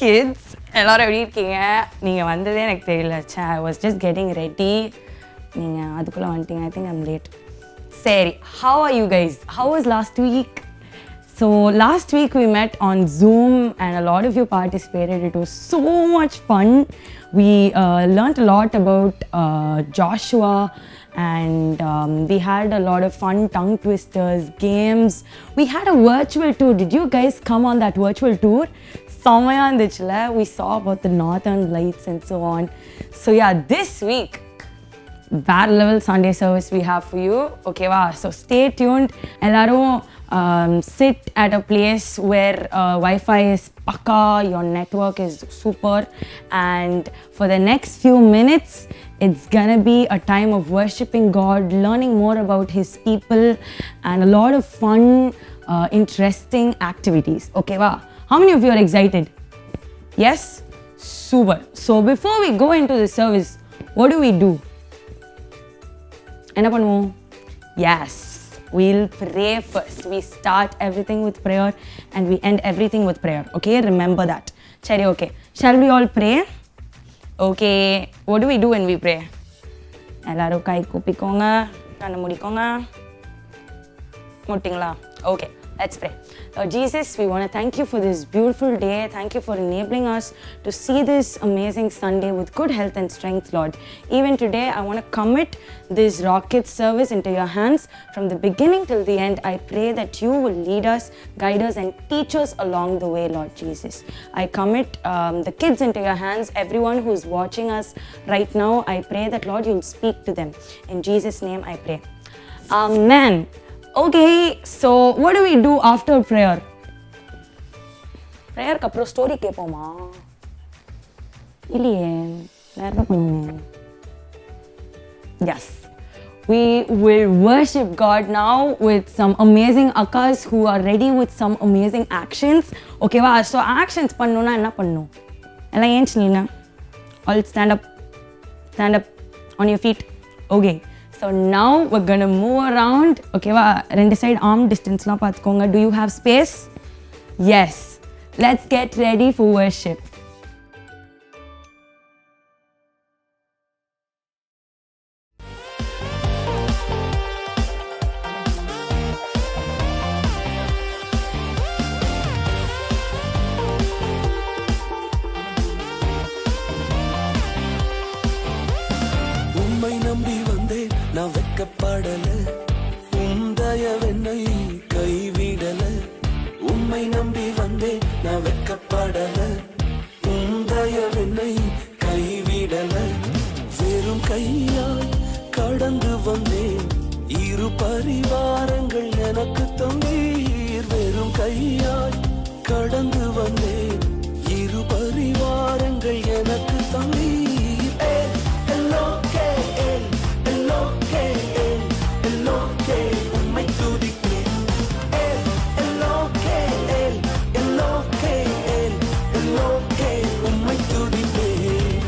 kids, எல்லாரும் எப்படி இருக்கீங்க? நீங்கள் வந்ததே எனக்கு தெரியல. I was just getting ready. நீங்கள் அதுக்குள்ளே வந்துட்டீங்க. I think I'm late. சரி, how are you guys? How was last week? So last week we met on Zoom and a lot of you participated. It was so much fun. We learned a lot about Joshua and we had a lot of fun tongue twisters, games. We had a virtual tour. Did you guys come on that virtual tour? Samaya irundhuchla. We saw about the northern lights and so on. So yeah, this week bad level Sunday service we have for you. Okay, wow. So stay tuned. Ellarum sit at a place where Wi-Fi is pakka, your network is super, and for the next few minutes it's gonna be a time of worshiping God, learning more about His people, and a lot of fun, interesting activities. Okay, wow. How many of you are excited? Yes? Super. So before we go into the service, what do we do? என்ன பண்ணுவோம்? Yes, we'll pray first. We start everything with prayer and we end everything with prayer. Okay, remember that. சரி, okay. Shall we all pray? Okay, what do we do when we pray? எல்லாரும் கை கூப்பிக்கோங்க, கண்ணை மூடிக்கோங்க. மூட்டிங்களா? Okay, let's pray. Lord Jesus, we want to thank you for this beautiful day. Thank you for enabling us to see this amazing Sunday with good health and strength, Lord. Even today, I want to commit this Rocket service into your hands. From the beginning till the end, I pray that you will lead us, guide us, and teach us along the way, Lord Jesus. I commit the kids into your hands, everyone who is watching us right now. I pray that, Lord, you'll speak to them. In Jesus' name, I pray. Amen. Okay, so what do we do after prayer? Prayer ku appo story kepoma illiye vera pannuve. Yes, we will worship God now with some amazing akkas who are ready with some amazing actions. Okay va, so actions pannuna enna pannu ella enchilunga, all stand up on your feet. Okay, so now we're gonna move around. Okay va, rendu side arm distance la paathukonga. Do you have space? Yes, let's get ready for worship. உம்மை நம்பி வந்தேன், நான் வெட்கப்படல. உம் தயவென்னை கைவிடல. உம்மை நம்பி வந்தேன், நான் வெட்கப்படல. உம் தயவென்னை கைவிடல. வெறும் கையாய் கடந்து வந்தேன், இரு பரிவாரங்கள் எனக்கு தந்தீர். வெறும் கையாய் கடந்து வந்தேன், இரு பரிவாரங்கள் எனக்கு தந்தீர். உம்மை துதிப்பேன். உம்மை துதிப்பேன்.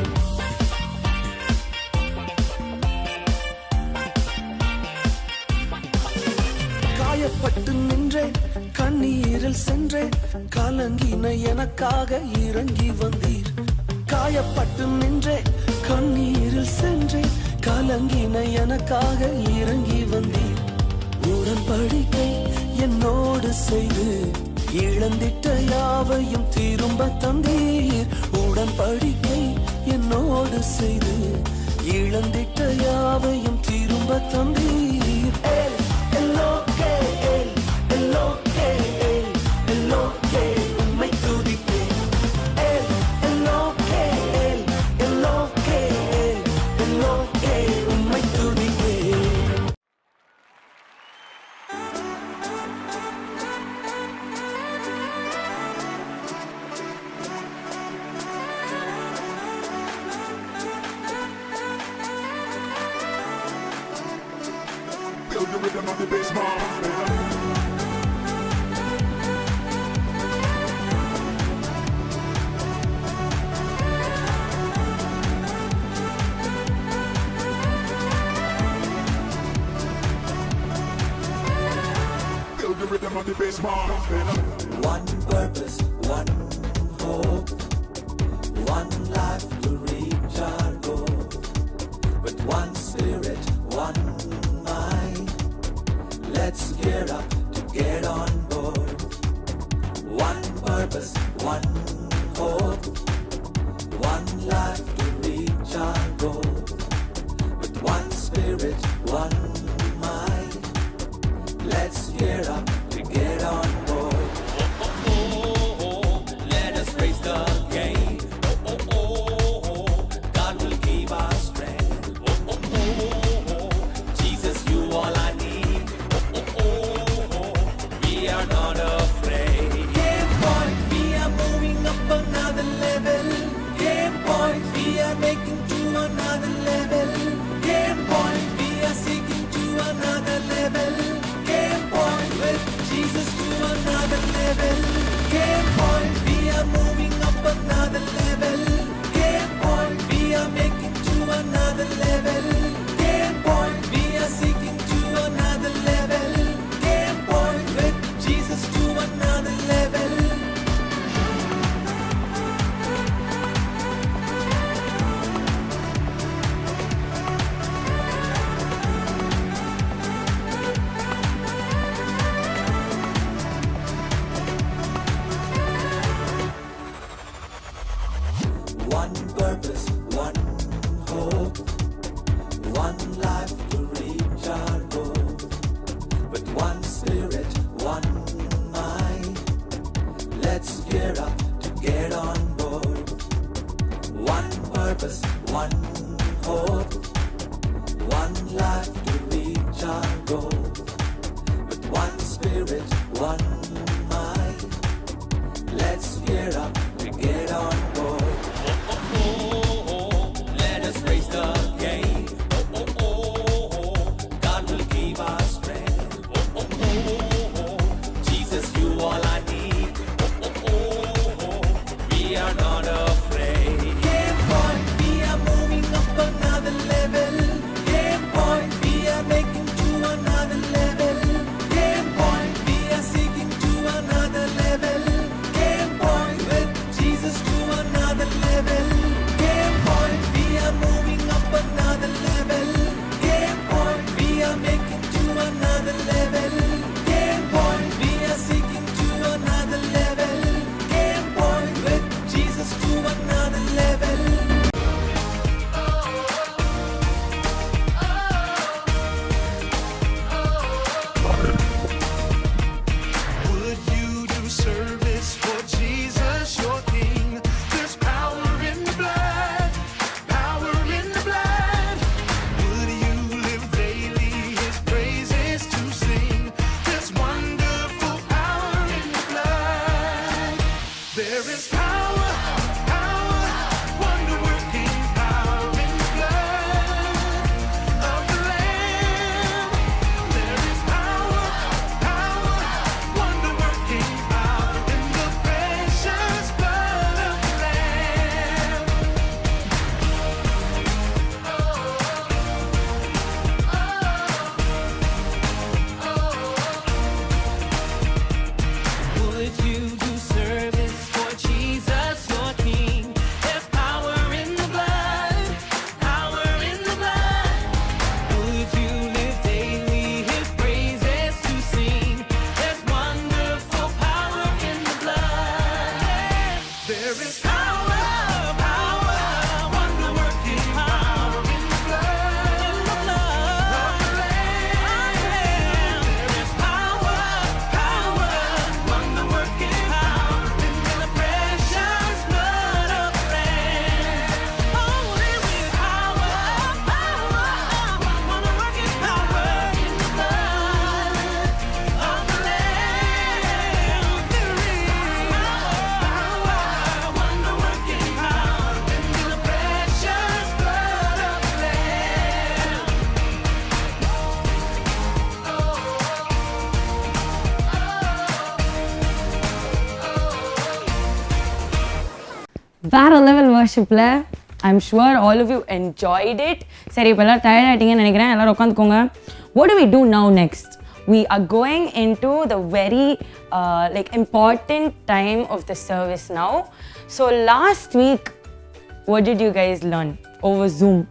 காயப்பட்டு நின்றேன், கண்ணீரில் சென்றேன், கலங்கின எனக்காக இறங்கி வந்தீர். காயப்பட்டு நின்றேன், கண்ணீரில் சென்றேன், கலங்கின எனக்காக இறங்கி வந்தீர். உடன்படிக்கை என்னோடு செய்து இழந்திட்ட யாவையும் திரும்ப தந்தீர். உடன்படிக்கை என்னோடு செய்து இழந்திட்ட யாவையும் திரும்ப தந்தீர். உம்மை துதிப்பேன். உம்மை துதிப்பேன். Build the rhythm of the bass, mom. Build the rhythm of the bass, mom. One purpose, one hope, Game point, we are making to another level. Game point, we are seeking to another level. Game point with Jesus to another level. Game point, we are moving up another level. Game point, we are making to another level. Game point, we are seeking to another level. Game point with Jesus to another level. One purpose, one hope, one life to reach our goal. With one spirit, one mind, let's gear up to get on board. One purpose, one hope, one life to reach our goal. With one spirit, one mind, let's gear up to get on board. Let us raise the game. God will give us strength. Jesus, you all I need. We are not afraid. Game point, we are moving up another level. Game point, we are making to another level. Game point, we are seeking to another level. Game point with Jesus to another level. Game point, we are moving up another level. Game point, we are making to another level. Game point, we are seeking to another level. Game point with Jesus to another level. Would you do service for Jesus, your King? There's power in the blood, power in the blood. Would you live daily His praises to sing? There's wonderful power in the blood. There is power, power, wonder-working power in the blood of the Lamb. There is power, power, wonder-working power in the precious blood of the Lamb. Would you do service for Jesus, your King? There's power in the blood, power in the blood. Would you live daily His praises to sing? There's wonderful power in the blood. There is power, power, wonder-working power in the blood of the Lamb. There is power, power, wonder-working power in the precious blood of the Lamb. Oh, there is power, power, wonder-working power in the blood of the Lamb. There is power, wonder-working power in the precious blood of the Lamb. வேற level வர்ஷிப்பில் I'm sure all of you enjoyed it. சரி, இப்போ எல்லோரும் tired ஆகிட்டீங்கன்னு நினைக்கிறேன். எல்லோரும் உட்காந்துக்கோங்க. what do we do now next? We are going into the very important time of the service now. So last week, what did you guys learn over Zoom?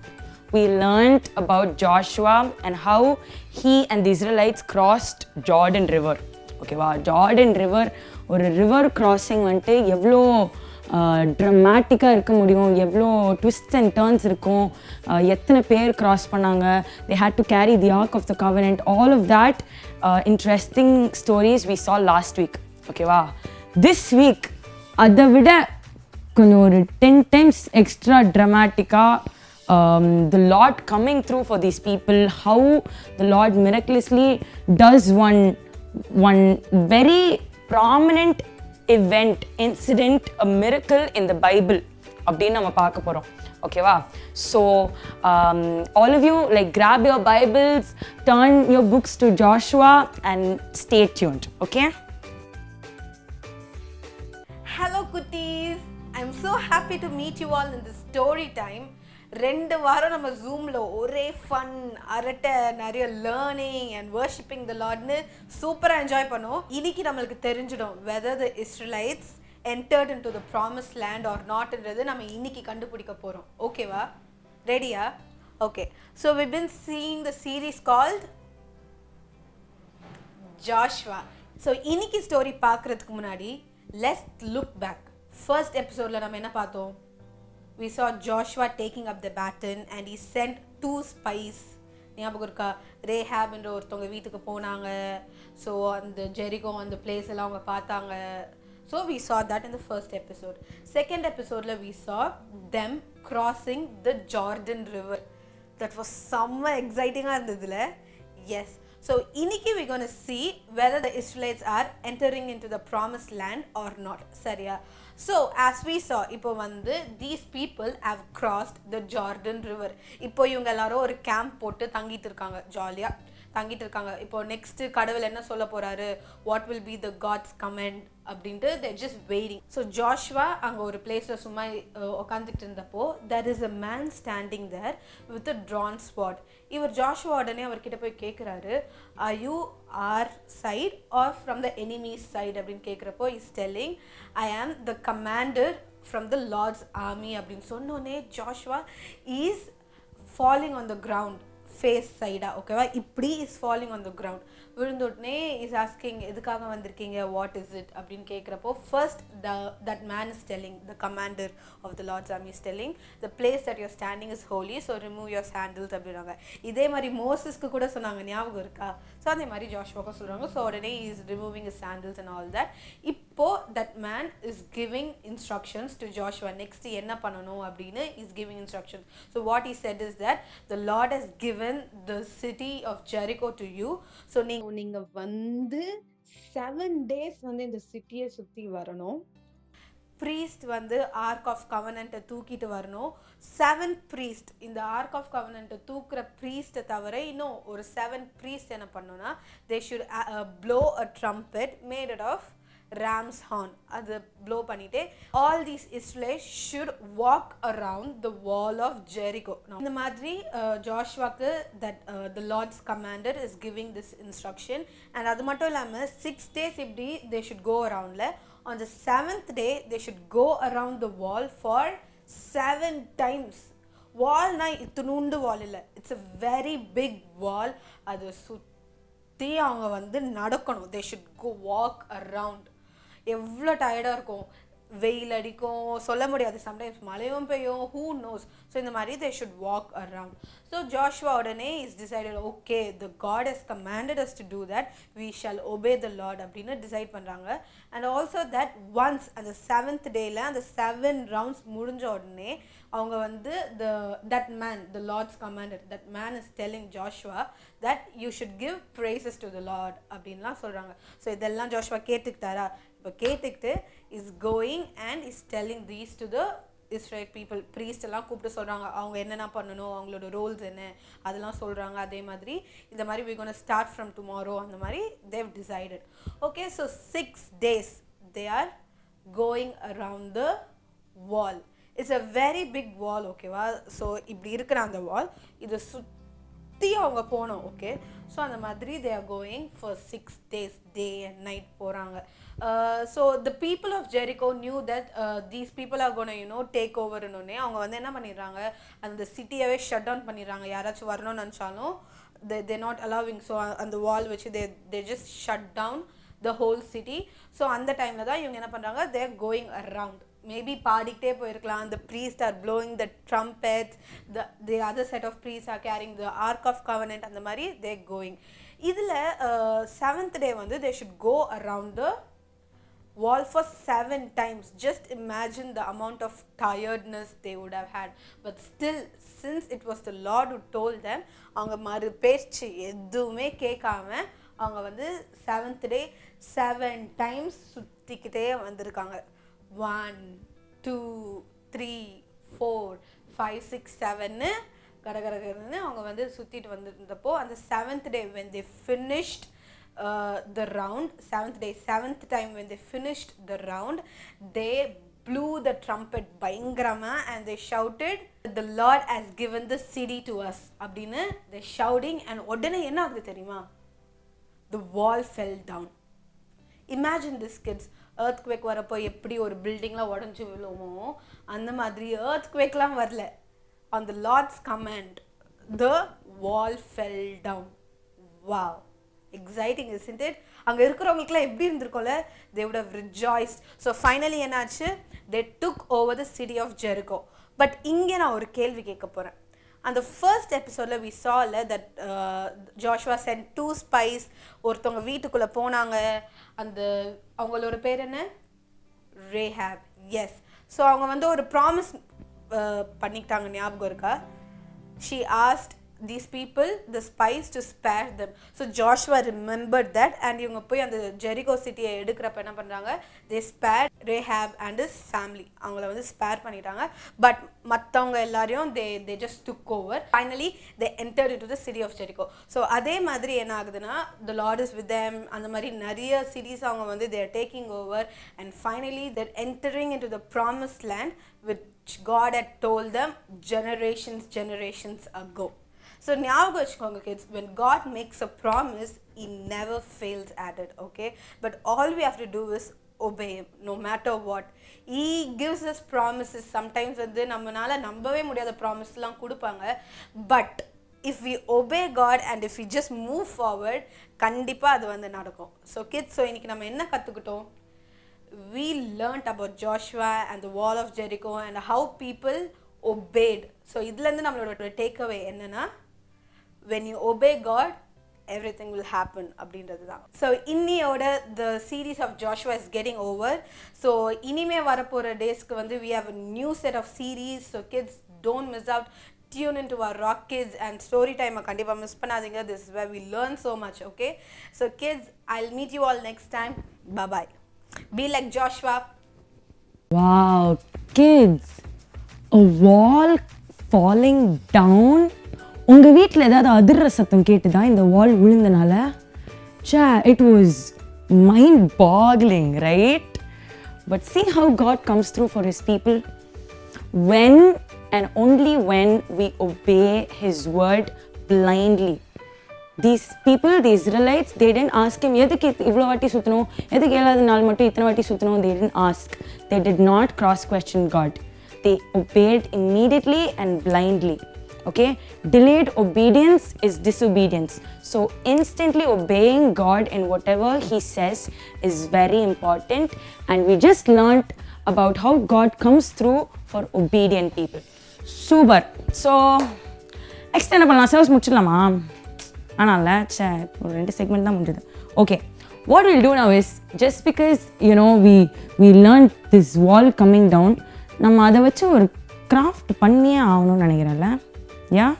We learned about Joshua and how he and the Israelites crossed Jordan River. ஓகேவா, Jordan river, ஒரு river crossing வந்துட்டு எவ்வளோ ட்ரமாட்டிக்காக இருக்க முடியும், எவ்வளோ twist and turns இருக்கும், எத்தனை பேர் க்ராஸ் பண்ணாங்க, they had to carry the ark of the covenant, all of that interesting stories we saw last week. ஓகேவா, this week அதை விட கொஞ்சம் ஒரு 10 times extra dramatic-ஆக the Lord coming through for these people, how the Lord miraculously does one very prominent event, incident, a miracle in the Bible. அப்படின்னு நம்ம பார்க்க போகிறோம். ஓகேவா? So all of you like grab your Bibles, turn your books to Joshua and stay tuned. Okay? Hello குட்டீஸ், I'm so happy to meet you all in this story time. 2 வாரம் நம்ம ஜூமில் ஒரே fun, அரட்டை, நிறைய லேர்னிங் அண்ட் வர்ஷிப்பிங் த லார்ட்னு சூப்பராக enjoy பண்ணோம். இன்னைக்கு நம்மளுக்கு தெரிஞ்சிடும் whether the Israelites entered into the promised land or notன்றது நம்ம இன்னைக்கு கண்டுபிடிக்க போகிறோம். ஓகேவா? ரெடியா? Okay. So we've been seeing the series called Joshua. So இன்னைக்கு ஸ்டோரி பார்க்குறதுக்கு முன்னாடி let's look back. First எபிசோடில் நம்ம என்ன பார்த்தோம்? We saw Joshua taking up the baton and he sent 2 spies. ஞாபகம் இருக்கா? ரேஹாப் என்ற ஒருத்தவங்க வீட்டுக்கு போனாங்க. ஸோ அந்த ஜெரிகோ அந்த பிளேஸ் எல்லாம் அவங்க பார்த்தாங்க. So we saw that in the first episode. Second episodeல we saw them crossing the Jordan River. That was செம்ம எக்ஸைட்டிங்காக இருந்ததுல. Yes. So இன்னைக்கு we're going to see whether the Israelites are entering into the promised land or not. சரியா? So as we saw, இப்போ வந்து these people have crossed the Jordan River. இப்போ இவங்க எல்லாரும் ஒரு கேம்ப் போட்டு தங்கிட்டு இருக்காங்க, ஜாலியாக தங்கிட்டு இருக்காங்க. இப்போ நெக்ஸ்ட் கடவுள் என்ன சொல்ல போறாரு, what will be the God's comment அப்படின்ட்டு they're just waiting. So Joshua அங்கே ஒரு பிளேஸில் சும்மா உட்காந்துட்டு இருந்தப்போ there is a man standing there with a drawn sword. இவர் ஜாஷுவா உடனே அவர்கிட்ட போய் கேட்குறாரு, are you our side or from the enemy's side அப்படின்னு கேட்குறப்போ is telling, I am the commander from the Lord's army அப்படின்னு சொன்னோன்னே Joshua is falling on the ground, face சைடா. ஓகேவா? இப்படி is falling on the ground. விழுந்தோடனே is asking, எதுக்காக வந்திருக்கீங்க, வாட் இஸ் இட் அப்படின்னு கேட்குறப்போ first that man is telling, the commander of the Lord's army is telling, the place that your standing is holy, so remove your sandals அப்படின்னாங்க. இதே மாதிரி மோசஸ்க்கு கூட சொன்னாங்க, ஞாபகம் இருக்கா? ஸோ அதே மாதிரி ஜாஷுவாக்கும் சொல்கிறாங்க. ஸோ உடனே is removing is sandals and all that. இப்போ that man is giving instructions to Joshua. Next என்ன பண்ணணும் அப்படின்னு is giving instructions. So what he said is that the Lord has given the city of Jericho to you. So நீங்க வந்து 7 days வந்து இந்த சிட்டியை சுற்றி வரணும். ப்ரீஸ்ட் வந்து ஆர்க் ஆஃப் கவனண்ட்டை தூக்கிட்டு வரணும். 7 ப்ரீஸ்ட், இந்த ஆர்க் ஆஃப் கவனண்ட்டை தூக்குற ப்ரீஸ்ட்டை தவிர இன்னும் ஒரு 7 ப்ரீஸ்ட் என்ன பண்ணணும்னா they should blow a trumpet made out of ram's horn. அது ப்ளோ பண்ணிட்டு all these Israelites should walk around the wall of Jericho. இந்த மாதிரி ஜாஷுவாக்கு that the Lord's commander is giving this instruction. and அது மட்டும் இல்லாமல் 6 days இப்படி they should go aroundல. on the 7th day they should go around the wall for 7 times. வால்னா இத்தினூண்டு வால் இல்லை, it's a very big wall. அது சுற்றி அவங்க வந்து நடக்கணும். they should go walk around. எவ்வளோ டயர்டாக இருக்கும், வெயில் அடிக்கும், சொல்ல முடியாது, சம்டைம்ஸ் மழையும் பெய்யும், who knows. ஸோ இந்த மாதிரி they should walk around. So Joshua உடனே is decided, okay, the God has commanded us to do that, we shall obey the Lord அப்படின்னு டிசைட் பண்ணுறாங்க. and also that once அந்த 7th டேயில் அந்த 7 rounds முடிஞ்ச உடனே அவங்க வந்து that man, the Lord's commander, that man is telling Joshua that you should give praises to the Lord அப்படின்லாம் சொல்கிறாங்க. ஸோ இதெல்லாம் ஜாஷுவா கேட்டுக்கிட்டாரா? இப்போ கேட்டுக்கிட்டு is going and is telling these to the Israel people. Priest எல்லாம் கூப்பிட்டு சொல்கிறாங்க அவங்க என்னென்ன பண்ணணும், அவங்களோட ரோல்ஸ் என்ன, அதெல்லாம் சொல்கிறாங்க. அதே மாதிரி இந்த மாதிரி we gonna start from tomorrow அந்த மாதிரி they've decided. okay, so 6 days they are going around the wall. it's a very big wall. ஓகேவா? ஸோ இப்படி இருக்கிற அந்த வால் இதை சுற்றி அவங்க போனோம். ஓகே, ஸோ அந்த மாதிரி they are going for 6 days, day and night போகிறாங்க. So the people of Jericho knew that these people are going to take over னோனே அவங்க வந்து என்ன பண்ணிடுறாங்க, அந்த சிட்டியவே ஷட் டவுன் பண்ணிடுறாங்க. யாராச்சும் வரணும்னு நினச்சாலும் they're not allowing. ஸோ அந்த வால் வச்சு they just shut down the whole city. So அந்த டைமில் தான் இவங்க என்ன பண்ணுறாங்க, they're going around. மேபி பாடிக்கிட்டே போயிருக்கலாம். the priests are blowing the trumpets, the other set of priests are carrying the ark of covenant. அந்த மாதிரி they're going. இதில் 7th day வந்து they should go around the wall for 7 times. Just imagine the amount of tiredness they would have had. But still, since it was the Lord who told them, அவங்க மறு பேச்சு எதுவுமே கேட்காம அவங்க வந்து 7th day 7 times சுற்றிக்கிட்டே வந்திருக்காங்க. 1 2 3 5, 6, 7 கடகடகடன்னு அவங்க வந்து சுற்றிட்டு வந்துருந்தப்போ அந்த 7th day when they finished the round, 7th day, 7th time when they finished the round, they blew the trumpet பயங்கரமா and they shouted, the Lord has given the city to us அப்படின்னு they shouting. and உடனே என்ன ஆகுது தெரியுமா? The wall fell down. Imagine this kids, earthquake வரப்போ எப்படி ஒரு பில்டிங்லாம் உடஞ்சி விழுமோ அந்த மாதிரி earthquakeலாம் வரல. On the Lord's command, the wall fell down. Wow, exciting, isn't it? அங்க இருக்கிறவங்களுக்குலாம் எப்படி இருந்திருக்கும்ல? They would have rejoiced. So finally என்னாச்சு? They took over the city of Jericho. But இங்கே நான் ஒரு கேள்வி கேட்க போறேன். அந்த ஃபர்ஸ்ட் எபிசோட்ல we saw that Joshua sent 2 spies. ஒருத்தவங்க வீட்டுக்குள்ள போனாங்க. அந்த அவங்களோட பேர் என்ன? Rahab. Yes. ஸோ அவங்க வந்து ஒரு ப்ராமிஸ் பண்ணிக்கிட்டாங்க, ஞாபகம் இருக்கா? She asked these people, the spies, to spare them. So Joshua remembered that and இவங்க போய் அந்த ஜெரிகோ சிட்டியை எடுக்கிறப்ப என்ன பண்ணுறாங்க? They spared Rahab and his family. அவங்கள வந்து ஸ்பேர் பண்ணிட்டாங்க. பட் மற்றவங்க எல்லாரையும் they just took over. Finally they entered into the city of Jericho. So அதே மாதிரி என்ன ஆகுதுன்னா, the Lord is with them. அந்த மாதிரி நிறைய cities அவங்க வந்து they are taking over and finally they're entering into the promised land which God had told them generations ago. So ஞாபகம் வச்சுக்கோங்க kids, when God makes a promise, he never fails at it, okay? But all we have to do is obey him no matter what. He gives us promises. Sometimes வந்து நம்மனால நம்பவே முடியாத ப்ராமிஸ்லாம் கொடுப்பாங்க. But if we obey God and if we just move forward, கண்டிப்பா அது வந்து நடக்கும். So kids, so இன்னைக்கு நம்ம என்ன கத்துக்கிட்டோம்? We learnt about Joshua and the wall of Jericho and how people obeyed. So இதுல இருந்து நம்மளோட takeaway என்னன்னா, when you obey God, everything will happen அப்படின்றது தான். So இன்னியோட the series of Joshua is getting over. So இனிமே வரப்போற டேஸ்க்கு வந்து we have a new set of series. So kids, don't miss out. Tune into our Rock Kids and story time. கண்டிப்பா miss பண்ணாதீங்க. This is where we learn so much, okay? So kids, I'll meet you all next time. Bye bye. Be like Joshua. Wow, kids, a wall falling down. உங்க வீட்டில் ஏதாவது அதிர்ற சத்தம் கேட்டுதா இந்த வால் விழுந்தனால? It was mind boggling, right? But see how God comes through for his people. When and only when we obey his word blindly. These people, the Israelites, they didn't ask him, எதுக்கு இவ்வளோ வாட்டி சுற்றணும், எதுக்கு 7வது நாள் மட்டும் இத்தனை வாட்டி சுற்றணும்? They didn't ask. They did not cross question God. They obeyed immediately and blindly. Okay, delayed obedience is disobedience. So instantly obeying God in whatever he says is very important, and we just learned about how God comes through for obedient people. Super. So next என்ன பண்ணலாம்? Service முடிச்சிடலாமா? ஆனால் ஒரு 2 segment தான் முடிஞ்சது. Okay, what we'll do now is, just because we learned this wall coming down, நம்ம அதை வச்சு ஒரு கிராஃப்ட் பண்ணியே ஆகணும்னு நினைக்கிறேன்ல? Yeah?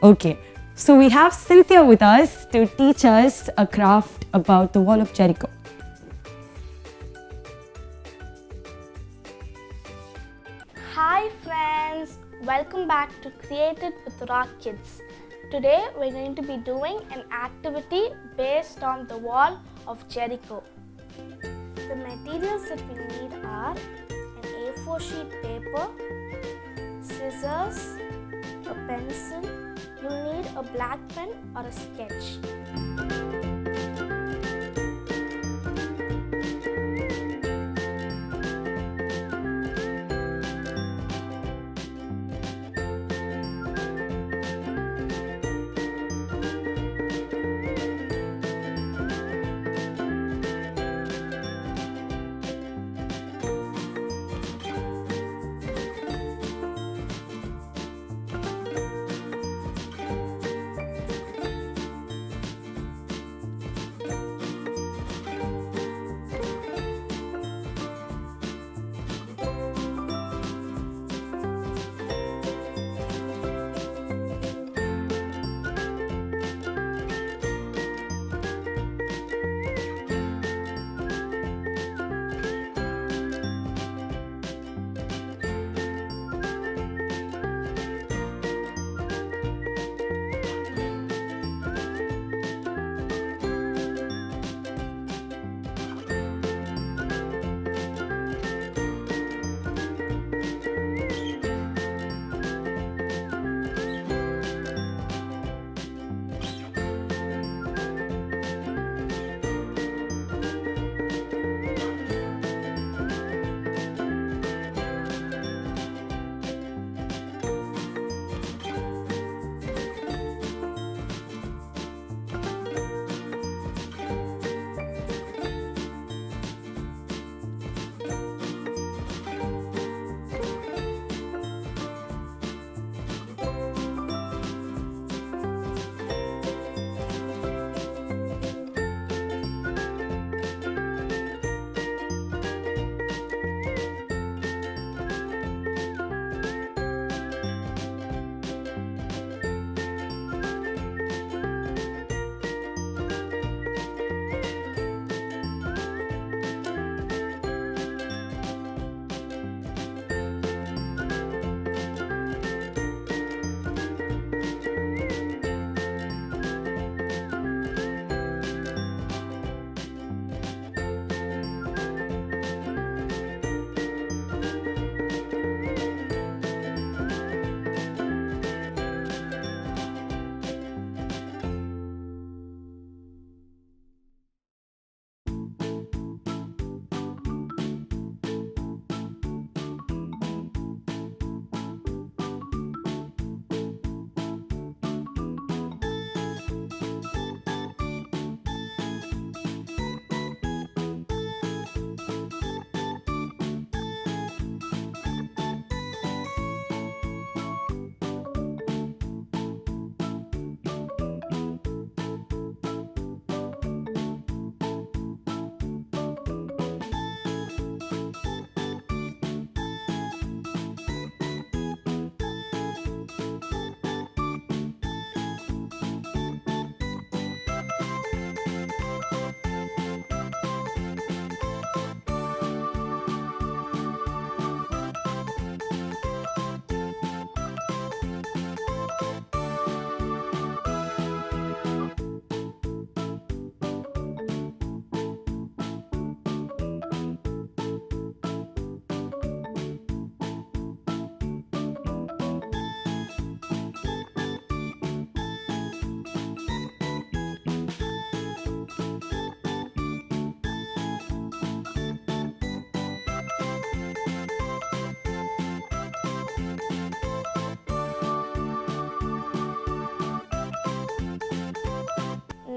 Okay. So we have Cynthia with us to teach us a craft about the wall of Jericho. Hi friends, welcome back to Created with Rock Kids. Today we're going to be doing an activity based on the wall of Jericho. The materials that we need are an A4 sheet paper, scissors, a pencil. You'll need a black pen or a sketch.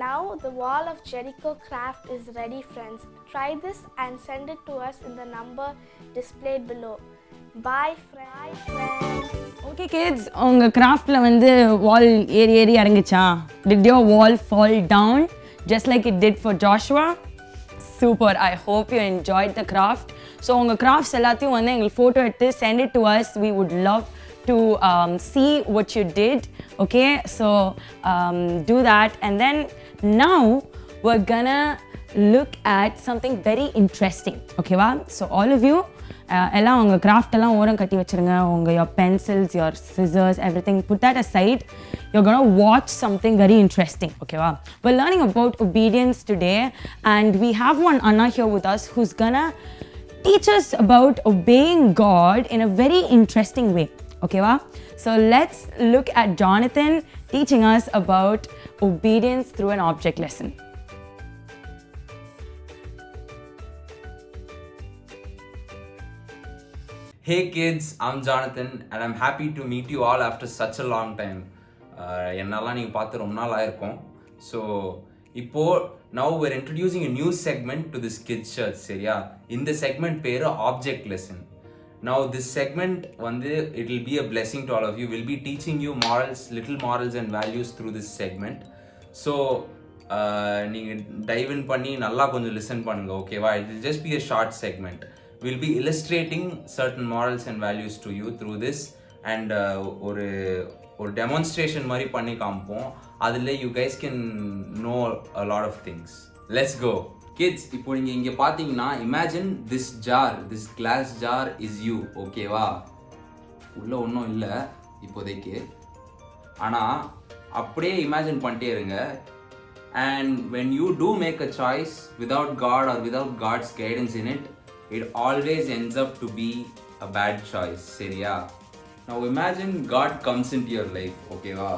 now the wall of Jericho craft is ready, friends. Try this and send it to us in the number displayed below. Bye friends. Okay kids உங்கள் கிராஃப்டில் வந்து வால் ஏறி இறங்குச்சா? Did your wall fall down just like it did for Joshua? Super. I hope you enjoyed the craft. So உங்கள் crafts எல்லாத்தையும் வந்து எங்களுக்கு photo எடுத்து send it to us. We would love to see what you did. Okay, so do that. And then now we're gonna look at something very interesting. Okay, wow? So all of you எல்லாம் உங்கள் craft எல்லாம் ஓரம் கட்டி வச்சுருங்க. உங்கள் your pencils, your scissors, everything, put that aside. You're gonna watch something very interesting. Okay, wow? We're learning about obedience today, and we have one Anna here with us who's gonna teach us about obeying God in a very interesting way. Okay, wow? So let's look at Jonathan teaching us about obedience through an object lesson. Hey kids, I'm Jonathan and I'm happy to meet you all after such a long time. என்னெல்லாம் நீங்கள் பார்த்து ரொம்ப நாள் ஆயிருக்கும். So, now we're introducing a new segment to this kids church, சரியா? இந்த segment பேரு object lesson. Now this segment it will be a blessing to all of you. We'll be teaching you little morals and values through this segment. So, நீங்கள் dive in பண்ணி நல்லா கொஞ்சம் listen பண்ணுங்க, ஓகேவா? It will just be a short segment. We'll be illustrating certain morals and values to you through this, and ஒரு demonstration மாதிரி பண்ணி காமிப்போம். அதில் you guys can know a lot of things. Let's go. Kids, இப்போ நீங்கள் இங்கே பார்த்தீங்கன்னா imagine this glass jar is you, ஓகேவா? உள்ள ஒன்றும் இல்லை இப்போதைக்கு, ஆனால் அப்படியே இமேஜின் பண்ணிட்டே இருங்க. And when you do make a choice without God or without God's guidance in it, it always ends up to be a bad choice, சரியா? Now imagine God comes into your life, okay va?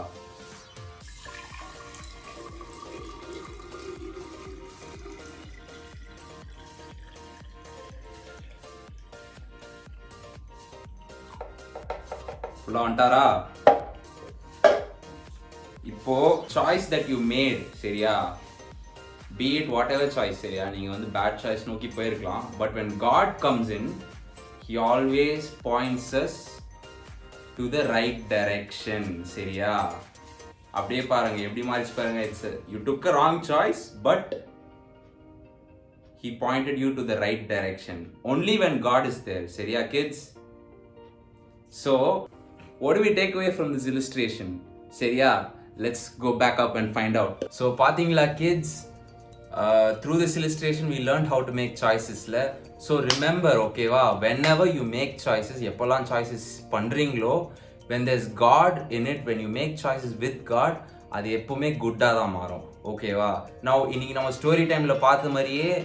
உள்ள வந்துட்டாரா? இப்போ choice that you made, சரியா? Be it whatever choice, சரியா? நீங்கள் வந்து bad choice நோக்கி போயிருக்கலாம். But when God comes in, He always points us to the right direction, சரியா? அப்படியே பாருங்க, எப்படி மாறிச்சு பாருங்க. You took a wrong choice, but He pointed you to the right direction. Only when God is there, சரியா kids? So, what do we take away from this illustration? சரியா? Let's go back up and find out. So, பாத்தீங்களா kids? Through this illustration we learned how to make choices la. So remember, okay va, whenever you make choices, எப்போலாம் choices பண்றீங்களோ, when there's God in it, when you make choices with God, அது எப்பவுமே குட்டா தான் மாறும், okay va? Now இன்னைக்கு நம்ம story டைம்ல பார்த்த மாதிரியே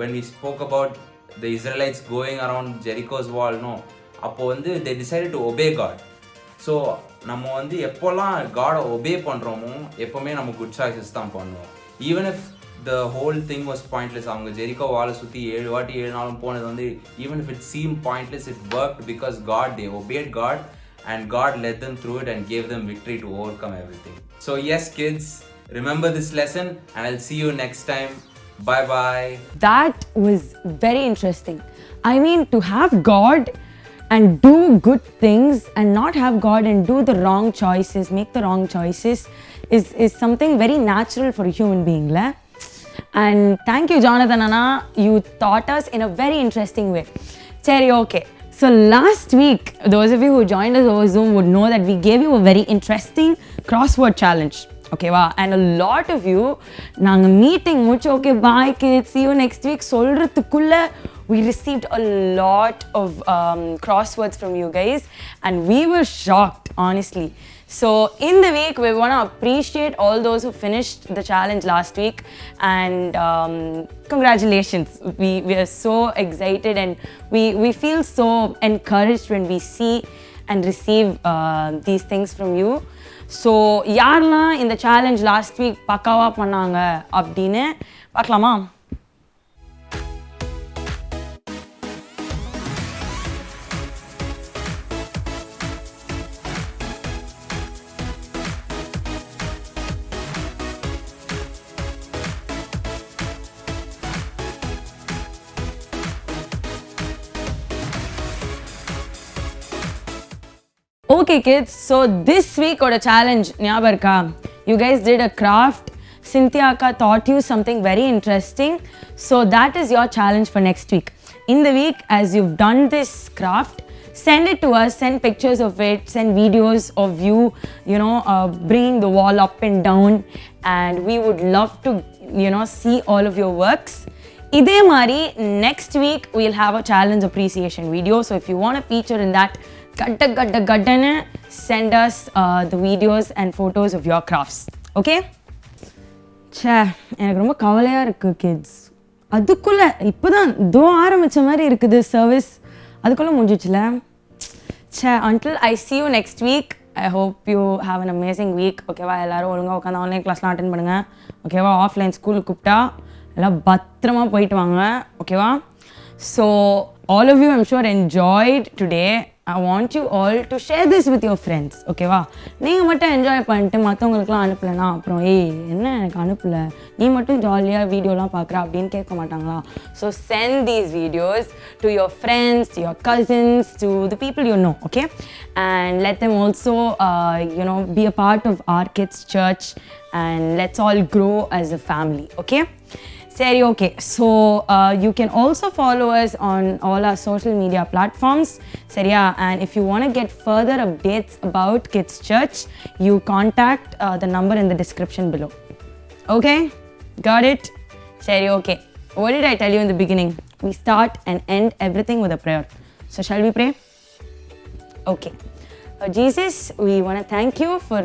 when we spoke about the Israelites going around Jericho's wall, no, அப்போ வந்து they decided to obey God. So நம்ம வந்து எப்போலாம் God-ஐ obey பண்றோமோ எப்பவுமே நம்ம good choices தான் பண்ணுவோம். Even if the whole thing was pointless, அவங்க ஜெரிகோ வாலை சுற்றி 7 வாட்டி 7 நாளும் போனது வந்து, even if it seemed pointless, it worked because they obeyed God, and God led them through it and gave them victory to overcome everything. So yes kids, remember this lesson and I'll see you next time. Bye bye. That was very interesting. I mean, to have God and do good things and not have God and do the wrong choices, make the wrong choices is something very natural for a human being, la? And thank you Jonathan Anna, you taught us in a very interesting way. Cherry, okay. So last week, those of you who joined us over Zoom would know that we gave you a very interesting crossword challenge. Okay, wow. And a lot of you, நாங்க meeting முடிச்சு okay bye kids, see you next week சொல்றதுக்குள்ள we received a lot of crosswords from you guys, and we were shocked, honestly. So in the week, we want to appreciate all those who finished the challenge last week, and congratulations. We are so excited, and we feel so encouraged when we see and receive these things from you. So யாரெல்லாம் இந்த challenge last week பக்காவா பண்ணாங்க அப்படின்னு பார்க்கலாமா? Okay kids, so this week oda challenge ஞாபகம் இருக்கா? You guys did a craft. Cynthia akka taught you something very interesting. So that is your challenge for next week. In the week, as you've done this craft, send it to us, send pictures of it, send videos of you, bringing the wall up and down, and we would love to, see all of your works. இதே மாதிரி next week we'll have a challenge appreciation video. So if you want to feature in that, gaddana send us the videos and photos of your crafts. Okay? ச்சே எனக்கு ரொம்ப கவலையாக இருக்குது kids. அதுக்குள்ளே இப்போ தான் ஆரம்பித்த மாதிரி இருக்குது சர்வீஸ், அதுக்குள்ளே முடிஞ்சிச்சுல. ச்சே, until I see you next week, I hope you have an amazing week. ஓகேவா? எல்லோரும் ஒழுங்காக உட்காந்து ஆன்லைன் கிளாஸ்லாம் அட்டென்ட் பண்ணுங்கள். ஓகேவா? ஆஃப்லைன் ஸ்கூலுக்கு கூப்பிட்டா எல்லாம் பத்திரமா போயிட்டு வாங்க. ஓகேவா? So all of you I'm sure enjoyed today. I want you all to share this with your friends. ஓகேவா? நீங்கள் மட்டும் என்ஜாய் பண்ணிட்டு மற்றவங்களுக்குலாம் அனுப்பலைன்னா அப்புறம் என்ன எனக்கு அனுப்பலை, நீ மட்டும் ஜாலியாக வீடியோலாம் பார்க்குற அப்படின்னு கேட்க மாட்டாங்களா? So send these videos to your friends, to your cousins, to the people you know, okay? And let them also, be a part of our kids' church, and let's all grow as a family, okay? Seri, okay. So you can also follow us on all our social media platforms. Seriya, and if you want to get further updates about Kids Church, you contact the number in the description below. Okay? Got it? Seri, okay. What did I tell you in the beginning? We start and end everything with a prayer. So shall we pray? Okay. Jesus, we want to thank you for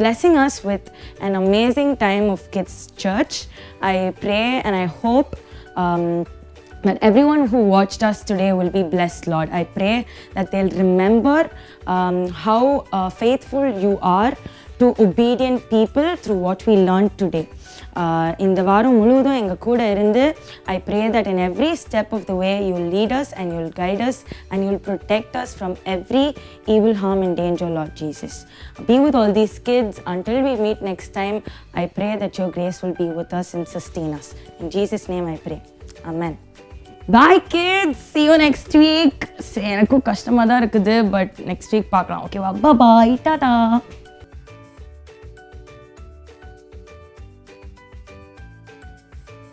blessing us with an amazing time of Kids Church. I pray and I hope that everyone who watched us today will be blessed, Lord. I pray that they'll remember how faithful you are to obedient people through what we learned today. இந்த வாரம் முழுவதும் எங்கள் கூட இருந்து I pray that in every step of the way you'll lead us and you'll guide us and you'll protect us from every evil, harm and danger, Lord Jesus. Be with all these kids until we meet next time. I pray that your grace will be with us and sustain us. In Jesus' name I pray. Amen. Bye kids. See you next week. எனக்கும் கஷ்டமாக தான் இருக்குது, but next week பார்க்கலாம். ஓகேவா? Bye bye. Tata.